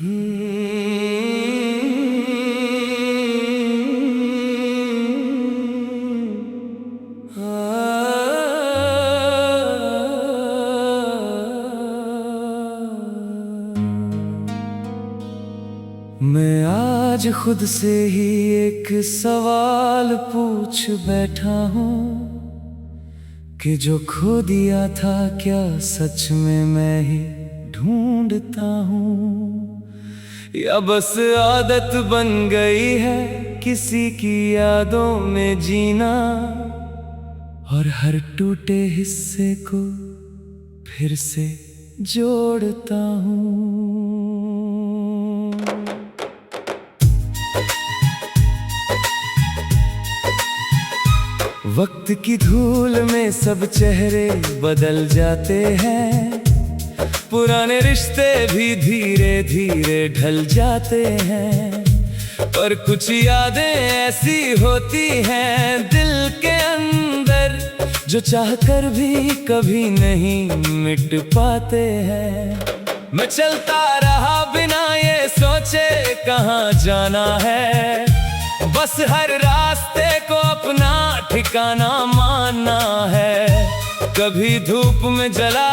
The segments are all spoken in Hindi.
मैं आज खुद से ही एक सवाल पूछ बैठा हूँ कि जो खो दिया था क्या सच में मैं ही ढूंढता हूँ, या बस आदत बन गई है किसी की यादों में जीना, और हर टूटे हिस्से को फिर से जोड़ता हूँ। वक्त की धूल में सब चेहरे बदल जाते हैं, पुराने रिश्ते भी धीरे धीरे ढल जाते हैं, पर कुछ यादें ऐसी होती हैं दिल के अंदर जो चाहकर भी कभी नहीं मिट पाते हैं। मैं चलता रहा बिना ये सोचे कहाँ जाना है, बस हर रास्ते को अपना ठिकाना मानना है। कभी धूप में जला,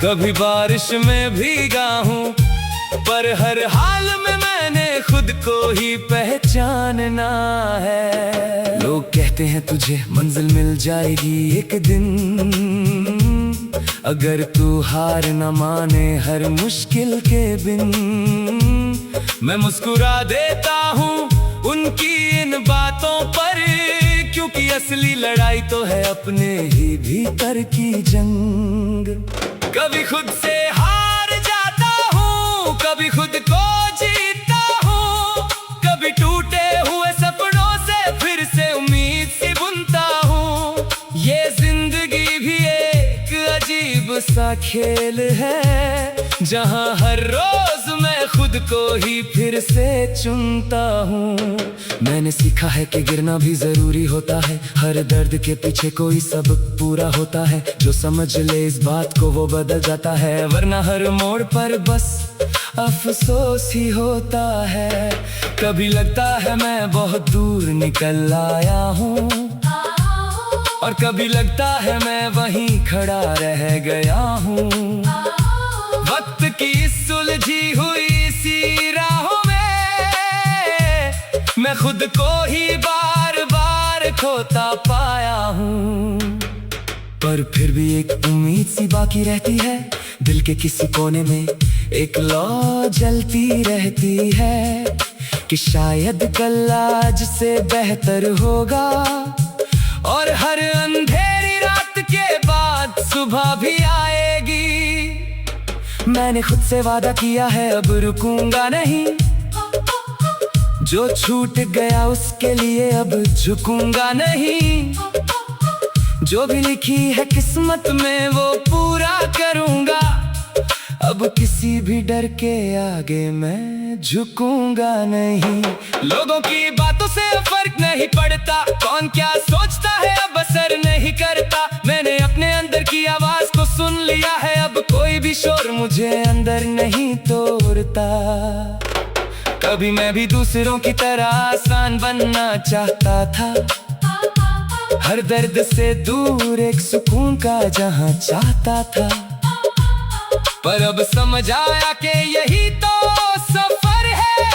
कभी बारिश में भीगा हूँ, पर हर हाल में मैंने खुद को ही पहचानना है। लोग कहते हैं तुझे मंजिल मिल जाएगी एक दिन, अगर तू हार न माने हर मुश्किल के बिन। मैं मुस्कुरा देता हूँ उनकी इन बातों पर, क्योंकि असली लड़ाई तो है अपने ही भीतर की जंग। कभी खुद से हार जाता हूँ, कभी खुद को जीतता हूँ, कभी टूटे हुए सपनों से फिर से उम्मीद सी बुनता हूँ। ये जिंदगी भी एक अजीब सा खेल है, जहाँ हर रोज मैं खुद को ही फिर से चुनता हूँ। मैंने सीखा है कि गिरना भी जरूरी होता है, हर दर्द के पीछे कोई सबक पूरा होता है। जो समझ ले इस बात को वो बदल जाता है, वरना हर मोड़ पर बस अफसोस ही होता है। कभी लगता है मैं बहुत दूर निकल आया हूँ, और कभी लगता है मैं वहीं खड़ा रह गया हूँ। वक्त की सुलझी हुई सी राहों में मैं खुद को ही बार बार खोता पाया हूँ, पर फिर भी एक उम्मीद सी बाकी रहती है। दिल के किसी कोने में एक लौ जलती रहती है, कि शायद कल आज से बेहतर होगा, और हर अंधेरी रात के बाद सुबह भी आएगी। मैंने खुद से वादा किया है अब रुकूंगा नहीं, जो छूट गया उसके लिए अब झुकूंगा नहीं। जो भी लिखी है किस्मत में वो पूरा करूंगा, अब किसी भी डर के आगे मैं झुकूंगा नहीं। लोगों की बातों से फर्क नहीं पड़ता, कौन क्या सोचता है अब असर नहीं करता। मैंने अपने अंदर की आवाज को सुन लिया है, अब कोई भी शोर मुझे अंदर नहीं तोड़ता। कभी मैं भी दूसरों की तरह आसान बनना चाहता था, हर दर्द से दूर एक सुकून का जहां चाहता था, पर अब समझ आया कि यही तो सफर है,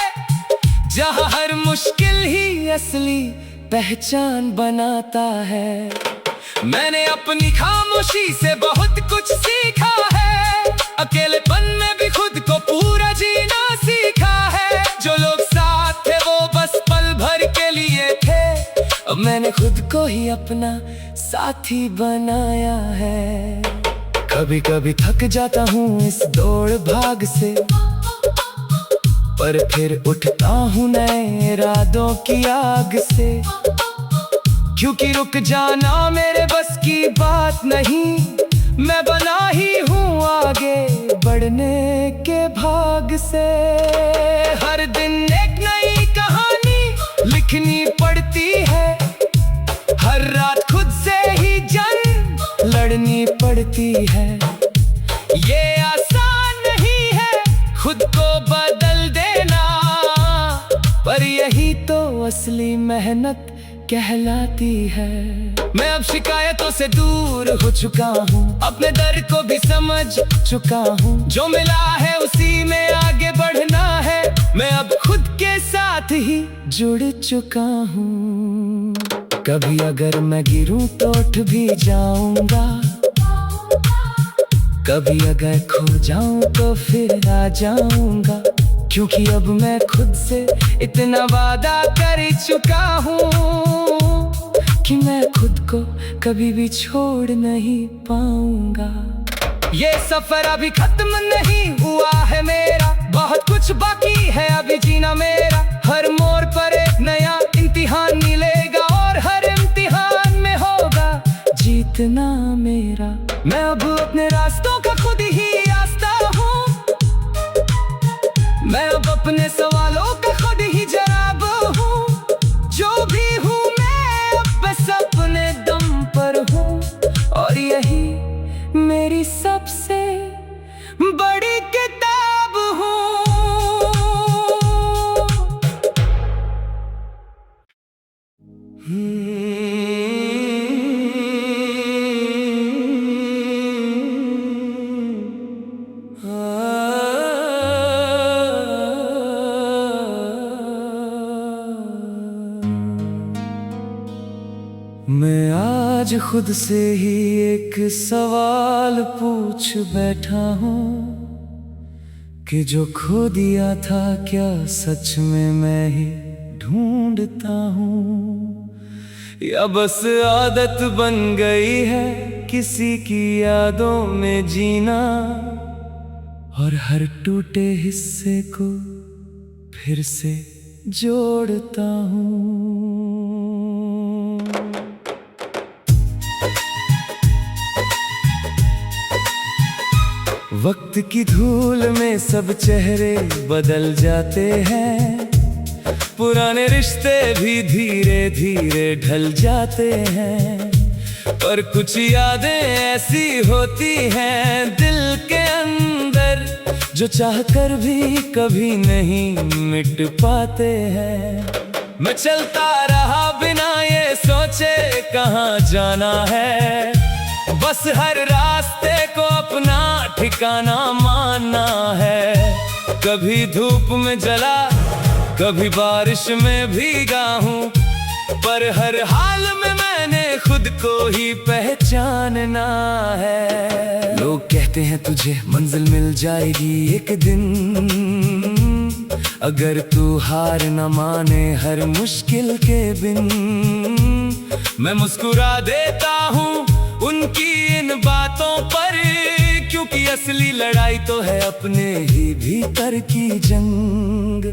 जहां हर मुश्किल ही असली पहचान बनाता है। मैंने अपनी खामोशी से बहुत कुछ सीखा है, अकेलेपन में भी खुद को पूरा जीना सीखा है। जो लोग साथ थे वो बस पल भर के लिए थे, अब मैंने खुद को ही अपना साथी बनाया है। कभी कभी थक जाता हूँ इस दौड़ भाग से, पर फिर उठता हूँ नए इरादों की आग से, क्योंकि रुक जाना मेरे बस की बात नहीं। मैं बना ही हूँ आगे बढ़ने के भाग से। हर दिन एक नई कहानी लिखनी पड़ती है, हर रात खुद से ही जंग लड़नी पड़ती है। ये आसान नहीं है खुद को बदल असली मेहनत कहलाती है। मैं अब शिकायतों से दूर हो चुका हूँ, अपने दर्द को भी समझ चुका हूँ। जो मिला है उसी में आगे बढ़ना है, मैं अब खुद के साथ ही जुड़ चुका हूँ। कभी अगर मैं गिरूं तो उठ भी जाऊंगा, कभी अगर खो जाऊं तो फिर आ जाऊंगा, क्योंकि अब मैं खुद से इतना वादा कर चुका हूँ कि मैं खुद को कभी भी छोड़ नहीं पाऊंगा। ये सफर अभी खत्म नहीं हुआ है मेरा, बहुत कुछ बाकी है अभी जीना मेरा। हर मोड़ पर एक नया इम्तिहान मिलेगा और हर इम्तिहान में होगा जीतना मेरा। मैं अब अपने रास्तों का खुद ही रास्ता हूँ, मैं अब अपने सवालों का खुद ही जवाब हूँ। जो भी हूँ मैं अब बस अपने दम पर हूँ, और यही मेरी सबसे बड़ी किताब हूँ। मैं आज खुद से ही एक सवाल पूछ बैठा हूँ कि जो खो दिया था क्या सच में मैं ही ढूंढता हूँ, या बस आदत बन गई है किसी की यादों में जीना, और हर टूटे हिस्से को फिर से जोड़ता हूँ। वक्त की धूल में सब चेहरे बदल जाते हैं, पुराने रिश्ते भी धीरे धीरे ढल जाते हैं, पर कुछ यादें ऐसी होती हैं दिल के अंदर, जो चाहकर भी कभी नहीं मिट पाते हैं। मैं चलता रहा बिना ये सोचे कहाँ जाना है, बस हर रास्ते को अपना ठिकाना मानना है। कभी धूप में जला, कभी बारिश में भीगा हूँ, पर हर हाल में मैंने खुद को ही पहचानना है। लोग कहते हैं तुझे मंजिल मिल जाएगी एक दिन, अगर तू हार न माने हर मुश्किल के बिन। मैं मुस्कुरा देता हूँ उनकी इन बातों पर, क्योंकि असली लड़ाई तो है अपने ही भीतर की जंग।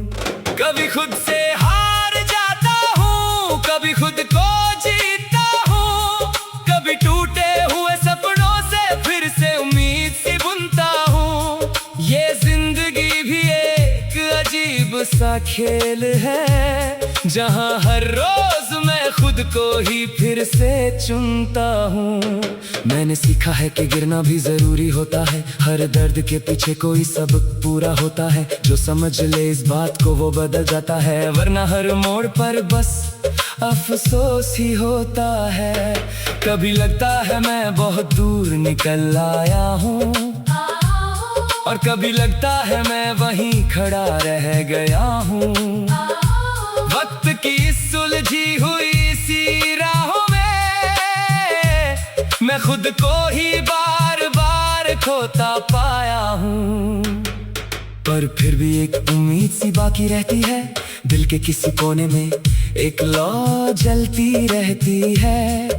कभी खुद से हार जाता हूँ, कभी खुद को जीतता हूँ, कभी टूटे हुए सपनों से फिर से उम्मीद सी बुनता हूँ। ये जिंदगी भी एक अजीब सा खेल है, जहाँ हर रोज मैं खुद को ही फिर से चुनता हूँ। मैंने सीखा है कि गिरना भी जरूरी होता है, हर दर्द के पीछे कोई सबक पूरा होता है। जो समझ ले इस बात को वो बदल जाता है, वरना हर मोड़ पर बस अफसोस ही होता है। कभी लगता है मैं बहुत दूर निकल आया हूँ, और कभी लगता है मैं वहीं खड़ा रह गया हूँ। वक्त की सुलझी हुई सी राहों में मैं खुद को ही बार बार खोता पाया हूँ, पर फिर भी एक उम्मीद सी बाकी रहती है। दिल के किसी कोने में एक लौ जलती रहती है,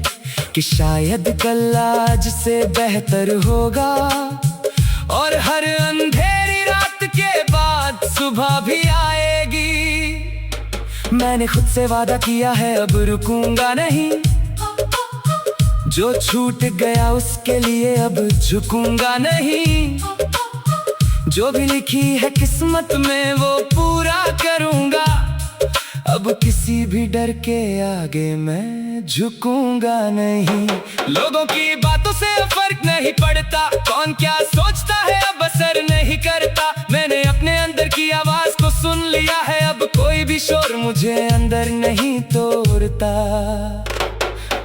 कि शायद कल आज से बेहतर होगा, और हर अंधेरी रात के बाद सुबह भी आएगी। मैंने खुद से वादा किया है अब रुकूंगा नहीं, जो छूट गया उसके लिए अब झुकूंगा नहीं। जो भी लिखी है किस्मत में वो पूरा करूंगा, अब किसी भी डर के आगे मैं झुकूंगा नहीं। लोगों की बातों से फर्क नहीं पड़ता, कौन क्या सोचता है अब असर नहीं करता। मैंने अपने अंदर की आवाज को सुन लिया है, अब अब कोई भी शोर मुझे अंदर नहीं तोड़ता।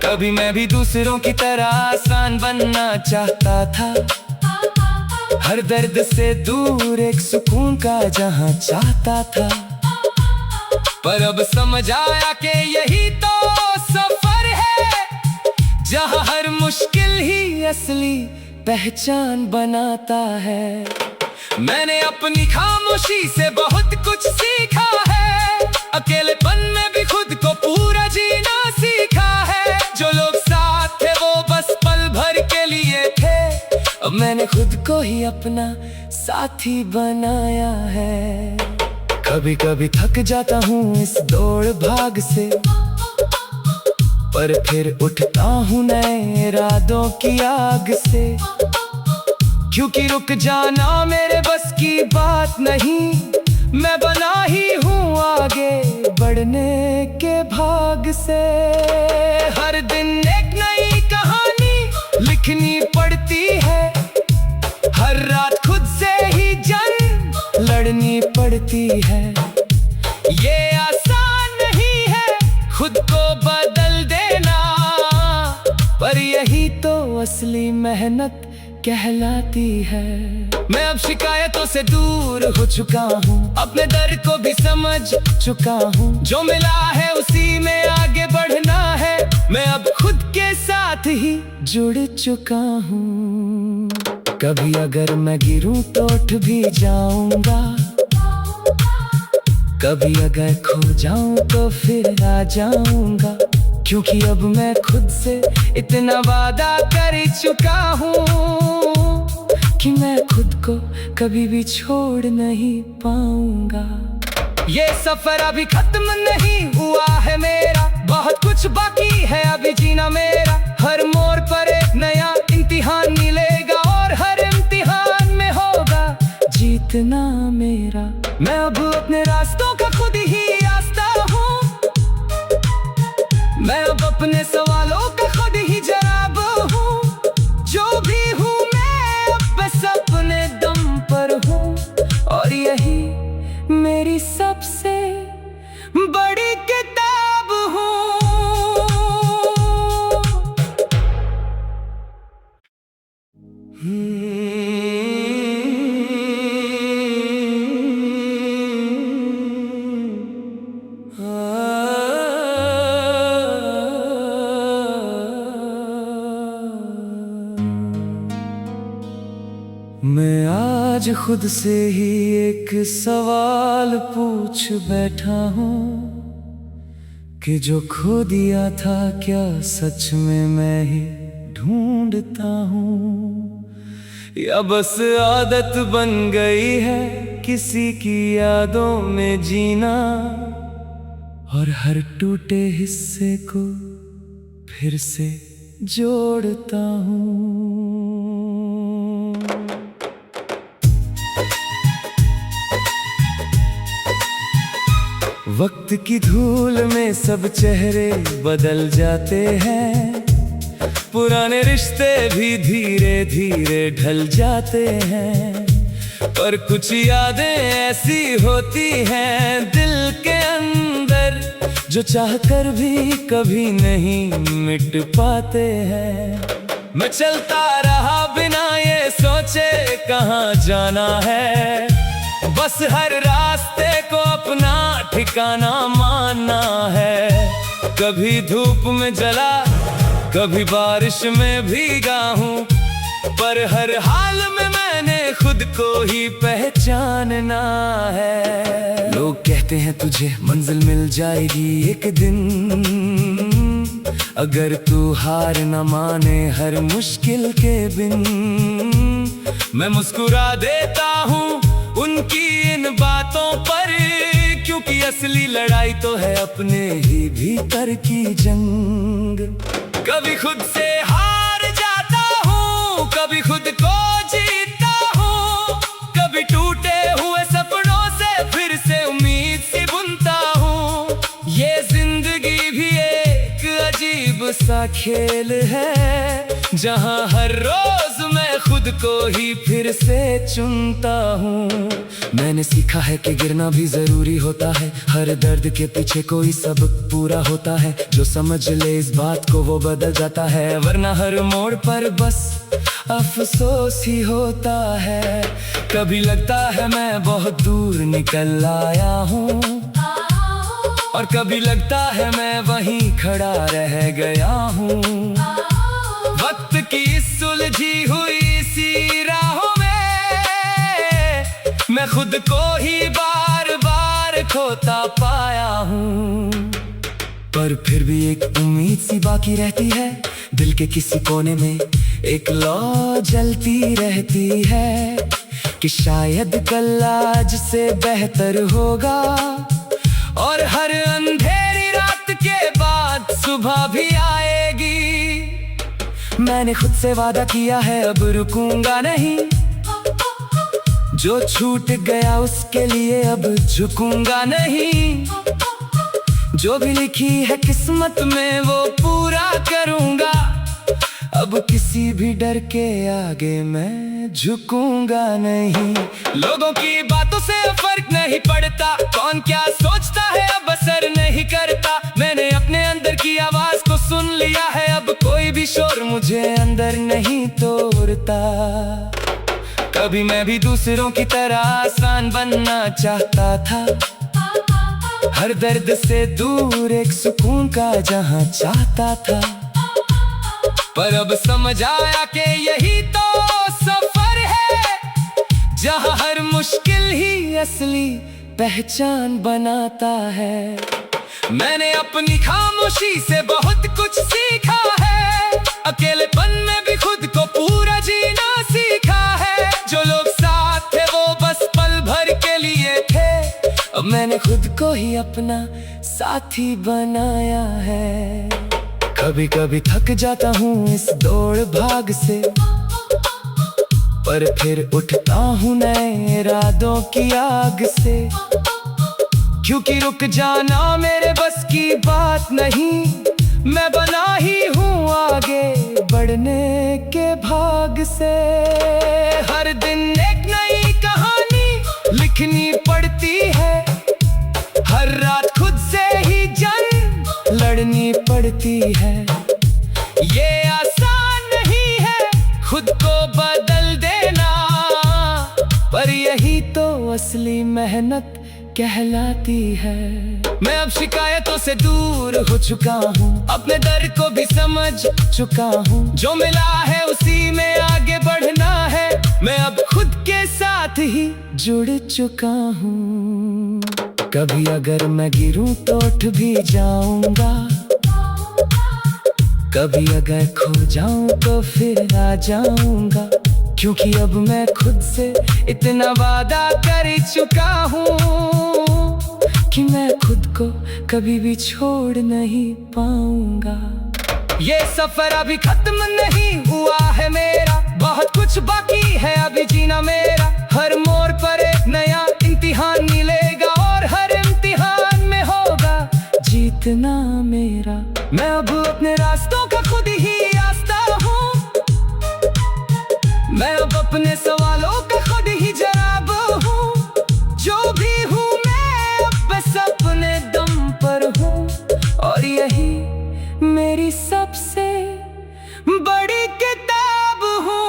कभी मैं भी दूसरों की तरह आसान बनना चाहता था, हर दर्द से दूर एक सुकून का जहां चाहता था। पर अब समझ आया कि यही तो सफर है, जहां हर मुश्किल ही असली पहचान बनाता है। मैंने अपनी खामोशी से बहुत कुछ सीखा है, अकेलेपन में भी खुद को पूरा जीना सीखा है। जो लोग साथ थे वो बस पल भर के लिए थे, अब मैंने खुद को ही अपना साथी बनाया है। कभी कभी थक जाता हूँ इस दौड़ भाग से, पर फिर उठता हूँ नए इरादों की आग से। क्योंकि रुक जाना मेरे बस की बात नहीं, मैं बना ही हूँ आगे बढ़ने के भाग से। हर दिन एक नई कहानी लिखनी पड़ती है, हर रात खुद से ही जंग लड़नी पड़ती है। ये आसान नहीं है खुद को बदल देना, पर यही तो असली मेहनत कहलाती है। मैं अब शिकायतों से दूर हो चुका हूँ, अपने दर्द को भी समझ चुका हूँ। जो मिला है उसी में आगे बढ़ना है, मैं अब खुद के साथ ही जुड़ चुका हूँ। कभी अगर मैं गिरूं तो उठ भी जाऊंगा, कभी अगर खो जाऊं तो फिर आ जाऊंगा। क्योंकि अब मैं खुद से इतना वादा कर चुका हूँ कि मैं खुद को कभी भी छोड़ नहीं पाऊंगा। ये सफर अभी खत्म नहीं हुआ है मेरा, बहुत कुछ बाकी है अभी जीना मेरा। हर मोड़ पर एक नया इम्तिहान मिलेगा, और हर इम्तिहान में होगा जीतना मेरा। मैं अब अपने रास्तों का खुद ही रास्ता हूँ, मैं अब अपने सवालों का खुद ही जवाब हूँ। जो भी हूँ मैं अब बस अपने दम पर हूँ, और यही मेरी सबसे बड़ी किताब हूँ। मैं आज खुद से ही एक सवाल पूछ बैठा हूँ कि जो खो दिया था क्या सच में मैं ही ढूंढता हूँ, या बस आदत बन गई है किसी की यादों में जीना, और हर टूटे हिस्से को फिर से जोड़ता हूँ। वक्त की धूल में सब चेहरे बदल जाते हैं, पुराने रिश्ते भी धीरे धीरे ढल जाते हैं। पर कुछ यादें ऐसी होती हैं दिल के अंदर, जो चाहकर भी कभी नहीं मिट पाते हैं। मैं चलता रहा बिना ये सोचे कहाँ जाना है, बस हर रास्ते को अपना ठिकाना मानना है। कभी धूप में जला, कभी बारिश में भीगा हूँ, पर हर हाल में मैंने खुद को ही पहचानना है। लोग कहते हैं तुझे मंजिल मिल जाएगी एक दिन, अगर तू हार न माने हर मुश्किल के बिन। मैं मुस्कुरा देता हूँ उनकी इन बातों पर, क्योंकि असली लड़ाई तो है अपने ही भीतर की जंग। कभी खुद से हार जाता हूँ, कभी खुद को जीतता हूँ, कभी टूटे हुए सपनों से फिर से उम्मीद सी बुनता हूँ। ये जिंदगी भी एक अजीब सा खेल है, जहाँ हर रोज मैं खुद खुद को ही फिर से चुनता हूँ। मैंने सीखा है कि गिरना भी जरूरी होता है, हर दर्द के पीछे कोई सबक पूरा होता है। जो समझ ले इस बात को वो बदल जाता है, वरना हर मोड़ पर बस अफसोस ही होता है। कभी लगता है मैं बहुत दूर निकल आया हूँ, और कभी लगता है मैं वहीं खड़ा रह गया हूँ। वक्त की सुलझी हुई सी राहों में मैं खुद को ही बार बार खोता पाया हूँ। पर फिर भी एक उम्मीद सी बाकी रहती है, दिल के किसी कोने में एक लौ जलती रहती है कि शायद कल आज से बेहतर होगा, और हर अंधेरी रात के बाद सुबह भी आएगी। मैंने खुद से वादा किया है अब रुकूंगा नहीं, जो छूट गया उसके लिए अब झुकूंगा नहीं। जो भी लिखी है किस्मत में वो पूरा करूंगा, अब किसी भी डर के आगे मैं झुकूंगा नहीं। लोगों की बातों से फर्क नहीं पड़ता, कौन क्या सोचता है अब असर नहीं करता। मैंने अपने अंदर की आवाज को सुन लिया है, अब कोई भी शोर मुझे अंदर नहीं तोड़ता। कभी मैं भी दूसरों की तरह आसान बनना चाहता था, हर दर्द से दूर एक सुकून का जहां चाहता था। पर अब समझ आया कि यही तो सफर है, जहां हर मुश्किल ही असली पहचान बनाता है। मैंने अपनी खामोशी से बहुत कुछ सीखा है, अकेलेपन में भी खुद को पूरा जीना सीखा है। जो लोग साथ थे वो बस पल भर के लिए थे, अब मैंने खुद को ही अपना साथी बनाया है। कभी कभी थक जाता हूँ इस दौड़ भाग से, पर फिर उठता हूँ नए इरादों की आग से। क्योंकि रुक जाना मेरे बस की बात नहीं, मैं बना ही हूँ आगे बढ़ने के भाग से। हर दिन एक नई कहानी लिखनी पड़ती है, हर रात खुद से ही जंग लड़नी पड़ती है। ये आसान नहीं है खुद को बदल देना, पर यही तो असली मेहनत कहलाती है। मैं अब शिकायतों से दूर हो चुका हूँ, अपने दर्द को भी समझ चुका हूँ। जो मिला है उसी में आगे बढ़ना है, मैं अब खुद के साथ ही जुड़ चुका हूँ। कभी अगर मैं गिरूं तो उठ भी जाऊंगा, कभी अगर खो जाऊं तो फिर आ जाऊंगा। क्योंकि अब मैं खुद से इतना वादा कर चुका हूँ कि मैं खुद को कभी भी छोड़ नहीं पाऊंगा। ये सफर अभी खत्म नहीं हुआ है मेरा, बहुत कुछ बाकी है अभी जीना मेरा। हर मोड़ पर एक नया इम्तिहान मिलेगा, और हर इम्तिहान में होगा जीतना मेरा। मैं अब अपने रास्तों का खुद ही रास्ता हूँ, मैं अब अपने सवालों का खुद ही जवाब हूँ। जो भी हूँ मैं अब बस अपने दम पर हूँ, और यही मेरी सबसे बड़ी किताब हूँ।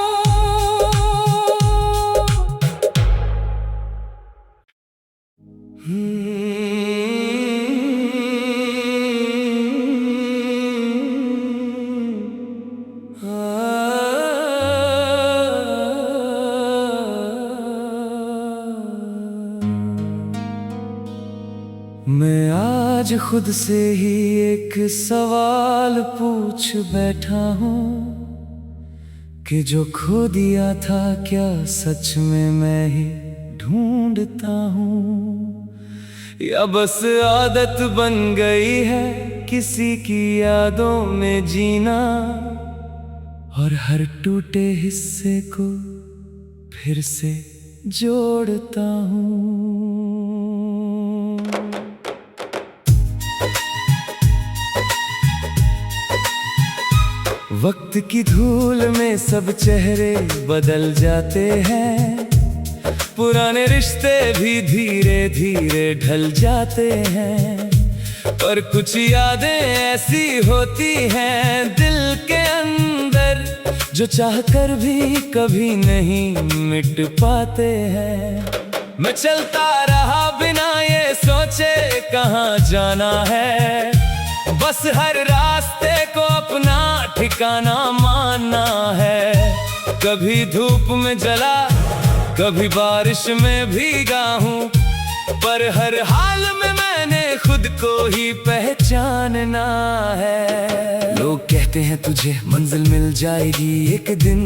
मैं आज खुद से ही एक सवाल पूछ बैठा हूँ कि जो खो दिया था क्या सच में मैं ही ढूंढता हूँ, या बस आदत बन गई है किसी की यादों में जीना, और हर टूटे हिस्से को फिर से जोड़ता हूँ। वक्त की धूल में सब चेहरे बदल जाते हैं, पुराने रिश्ते भी धीरे धीरे ढल जाते हैं। पर कुछ यादें ऐसी होती हैं दिल के अंदर, जो चाहकर भी कभी नहीं मिट पाते हैं। मैं चलता रहा बिना ये सोचे कहाँ जाना है, बस हर रास्ते को अपना ठिकाना मानना है। कभी धूप में जला, कभी बारिश में भीगा हूँ, पर हर हाल में मैंने खुद को ही पहचानना है। लोग कहते हैं तुझे मंजिल मिल जाएगी एक दिन,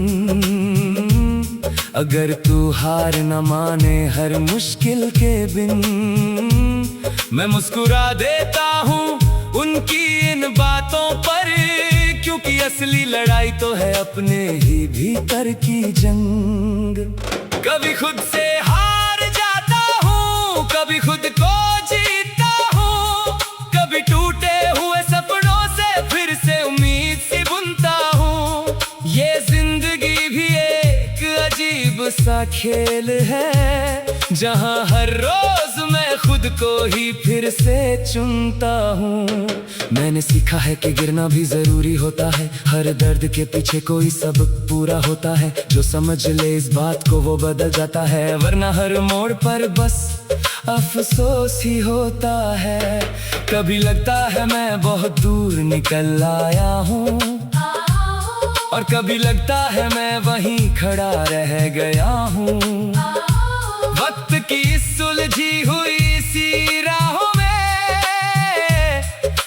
अगर तू हार न माने हर मुश्किल के बिन। मैं मुस्कुरा देता हूँ उनकी इन बातों पर, क्योंकि असली लड़ाई तो है अपने ही भीतर की जंग। कभी खुद से हार जाता हूँ, कभी खुद को जीतता हूँ, कभी टूटे हुए सपनों से फिर से उम्मीद सी बुनता हूँ। ये जिंदगी भी एक अजीब सा खेल है, जहाँ हर रोज मैं खुद को ही फिर से चुनता हूँ। मैंने सीखा है कि गिरना भी जरूरी होता है, हर दर्द के पीछे कोई सबक पूरा होता है। जो समझ ले इस बात को वो बदल जाता है, वरना हर मोड़ पर बस अफसोस ही होता है। कभी लगता है मैं बहुत दूर निकल आया हूँ, और कभी लगता है मैं वहीं खड़ा रह गया हूँ। वक्त की सुलझी हुई सी राहों में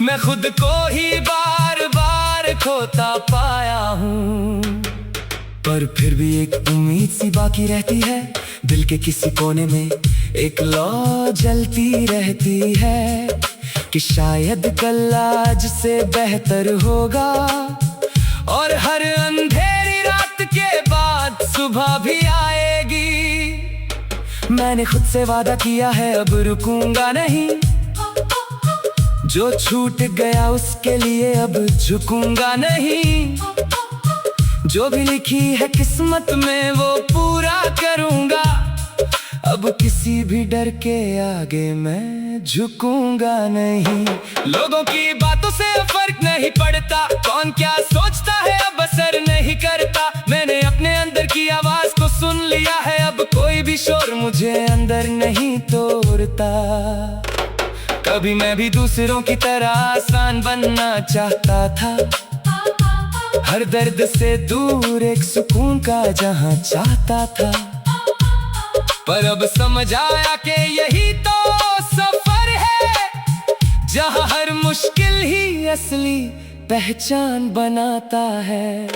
मैं खुद को ही बार बार खोता पाया हूँ। पर फिर भी एक उम्मीद सी बाकी रहती है, दिल के किसी कोने में एक लौ जलती रहती है, कि शायद कल आज से बेहतर होगा, और हर अंधेरी रात के बाद सुबह भी आएगी। मैंने खुद से वादा किया है अब रुकूंगा नहीं, जो छूट गया उसके लिए अब झुकूंगा नहीं। जो भी लिखी है किस्मत में वो पूरा करूंगा, अब किसी भी डर के आगे मैं झुकूंगा नहीं। लोगों की बातों से फर्क नहीं पड़ता, कौन क्या सोचता है अब असर नहीं करता। मैंने अपने अंदर की आवाज को सुन लिया है, अब कोई भी शोर मुझे अंदर नहीं तोड़ता। कभी मैं भी दूसरों की तरह आसान बनना चाहता था, हर दर्द से दूर एक सुकून का जहां चाहता था। पर अब समझ आया कि यही तो सफर है, जहां हर मुश्किल ही असली पहचान बनाता है।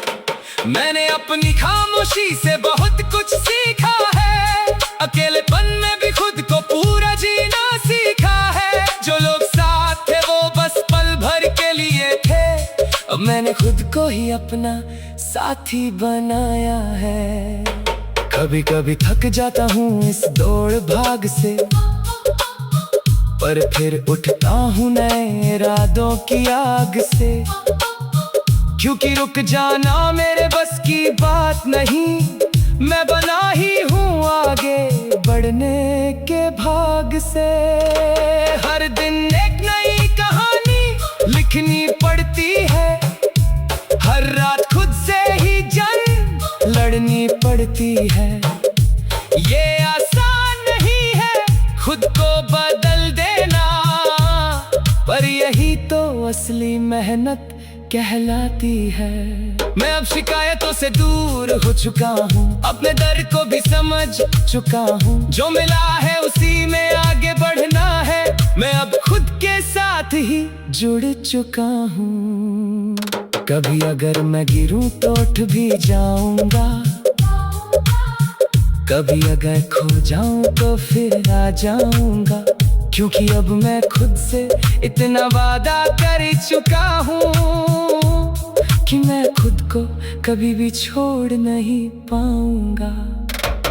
मैंने अपनी खामोशी से बहुत कुछ सीखा है, अकेलेपन में भी खुद को पूरा जीना सीखा है। जो लोग साथ थे वो बस पल भर के लिए थे, अब मैंने खुद को ही अपना साथी बनाया है। कभी कभी थक जाता हूँ इस दौड़ भाग से, पर फिर उठता हूँ नए इरादों की आग से। क्योंकि रुक जाना मेरे बस की बात नहीं, मैं बना ही हूँ आगे बढ़ने के भाग से। हर दिन एक नई कहानी लिखनी पड़ती है, हर रात खुद से ही जंग लड़नी पड़ती है। ये आसान नहीं है खुद को बदल देना, पर यही तो असली मेहनत कहलाती है। मैं अब शिकायतों से दूर हो चुका हूँ, अपने दर्द को भी समझ चुका हूँ। जो मिला है उसी में आगे बढ़ना है, मैं अब खुद के साथ ही जुड़ चुका हूँ। कभी अगर मैं गिरूं तो उठ भी जाऊंगा, कभी अगर खो जाऊं तो फिर आ जाऊंगा। क्योंकि अब मैं खुद से इतना वादा कर चुका हूँ कि मैं खुद को कभी भी छोड़ नहीं पाऊंगा।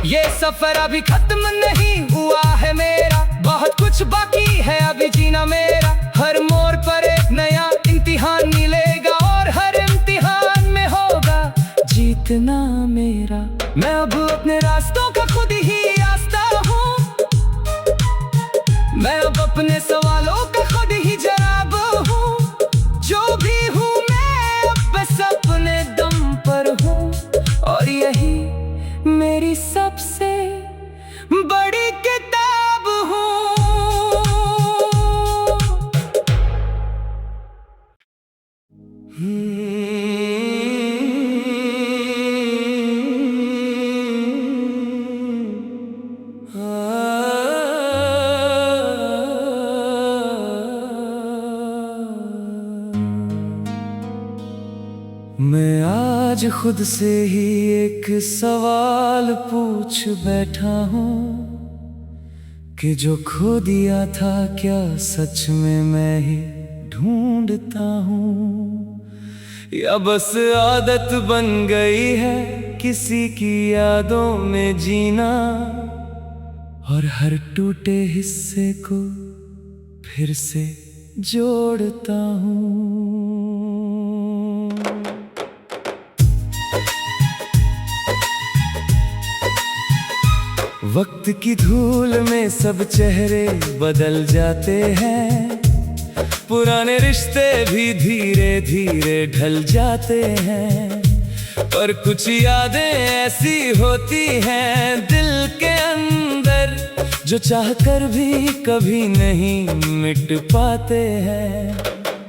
ये सफर अभी खत्म नहीं हुआ है मेरा, बहुत कुछ बाकी है अभी जीना मेरा। हर मोड़ पर एक नया इम्तिहान मिलेगा और हर इम्तिहान में हो अपने सवालों का खुद ही जवाब हूँ। जो भी हूँ मैं अब बस अपने दम पर हूँ, और यही मेरी सबसे बड़ी किताब हूँ। मैं आज खुद से ही एक सवाल पूछ बैठा हूँ कि जो खो दिया था क्या सच में मैं ही ढूंढता हूँ, या बस आदत बन गई है किसी की यादों में जीना, और हर टूटे हिस्से को फिर से जोड़ता हूँ। वक्त की धूल में सब चेहरे बदल जाते हैं, पुराने रिश्ते भी धीरे धीरे ढल जाते हैं, पर कुछ यादें ऐसी होती हैं दिल के अंदर, जो चाहकर भी कभी नहीं मिट पाते हैं।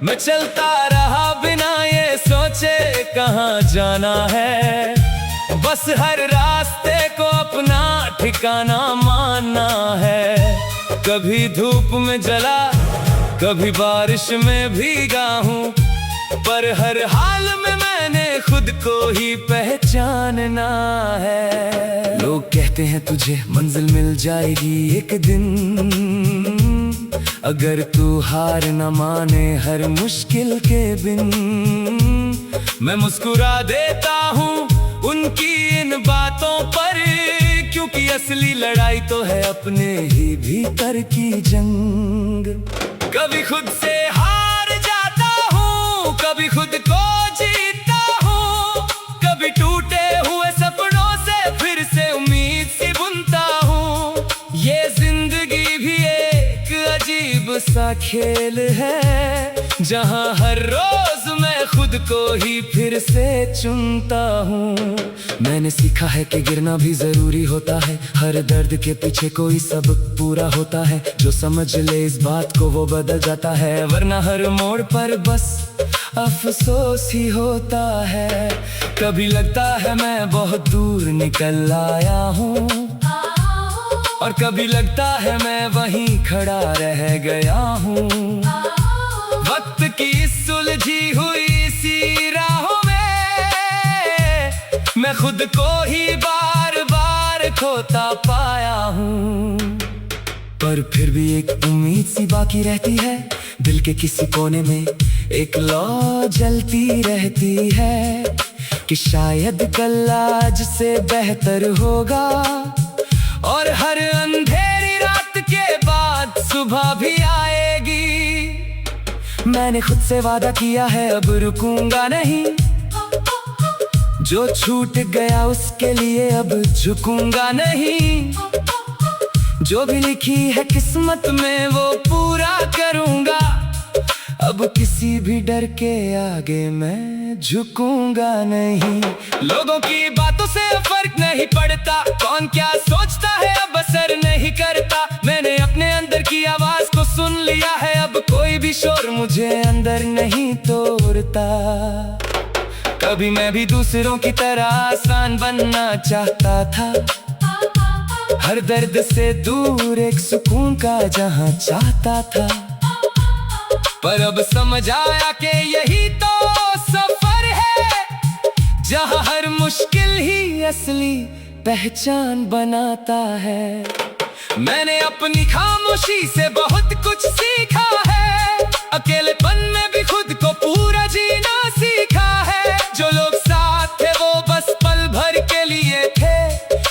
मैं चलता रहा बिना ये सोचे कहाँ जाना है, बस हर रास्ते को अपना ठिकाना मानना है। कभी धूप में जला, कभी बारिश में भीगा हूँ, पर हर हाल में मैंने खुद को ही पहचानना है। लोग कहते हैं तुझे मंजिल मिल जाएगी एक दिन, अगर तू हार न माने हर मुश्किल के बिन। मैं मुस्कुरा देता हूँ उनकी इन बातों पर, क्योंकि असली लड़ाई तो है अपने ही भीतर की जंग। कभी खुद से हार जाता हूँ, कभी खुद को जीतता हूँ, कभी टूटे हुए सपनों से फिर से उम्मीद सी बुनता हूँ। ये जिंदगी भी एक अजीब सा खेल है, जहाँ हर रोज मैं खुद को ही फिर से चुनता हूँ। मैंने सीखा है कि गिरना भी जरूरी होता है, हर दर्द के पीछे कोई सबक पूरा होता है। जो समझ ले इस बात को वो बदल जाता है, वरना हर मोड़ पर बस अफसोस ही होता है। कभी लगता है मैं बहुत दूर निकल आया हूँ, और कभी लगता है मैं वहीं खड़ा रह गया हूँ। वक्त की सुलझी हुई सी राहों में मैं खुद को ही बार बार खोता पाया हूँ, पर फिर भी एक उम्मीद सी बाकी रहती है। दिल के किसी कोने में एक लौ जलती रहती है, कि शायद कल आज से बेहतर होगा, और हर अंधेरी रात के बाद सुबह भी आएगी। मैंने खुद से वादा किया है अब रुकूंगा नहीं, जो छूट गया उसके लिए अब झुकूंगा नहीं। जो भी लिखी है किस्मत में वो पूरा करूंगा, अब किसी भी डर के आगे मैं झुकूंगा नहीं। लोगों की बातों से फर्क नहीं पड़ता, कौन क्या सोचता है अब असर नहीं करता। मैंने अपने अंदर की आवाज को सुन लिया है, अब कोई भी शोर मुझे अंदर नहीं तोड़ता। कभी मैं भी दूसरों की तरह आसान बनना चाहता था, हर दर्द से दूर एक सुकून का जहां चाहता था। पर अब समझ आया कि यही तो सफर है, जहां हर मुश्किल ही असली पहचान बनाता है। मैंने अपनी खामोशी से बहुत कुछ सीखा है, अकेलेपन में भी खुद को पूरा जीना सीखा है। जो लोग साथ थे वो बस पल भर के लिए थे,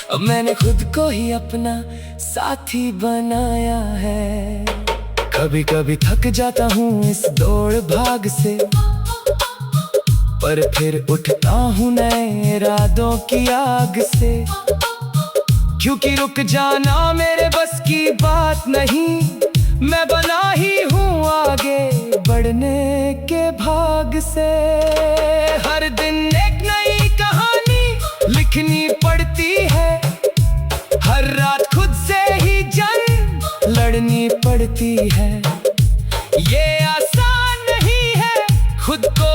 अब मैंने खुद को ही अपना साथी बनाया है। कभी कभी थक जाता हूँ इस दौड़ भाग से, पर फिर उठता हूँ नए इरादों की आग से। क्योंकि रुक जाना मेरे बस की बात नहीं, मैं बना ही हूँ आगे बढ़ने के भाग से। हर दिन एक नई कहानी लिखनी पड़ती है, हर रात खुद से ही जंग लड़नी पड़ती है। ये आसान नहीं है खुद को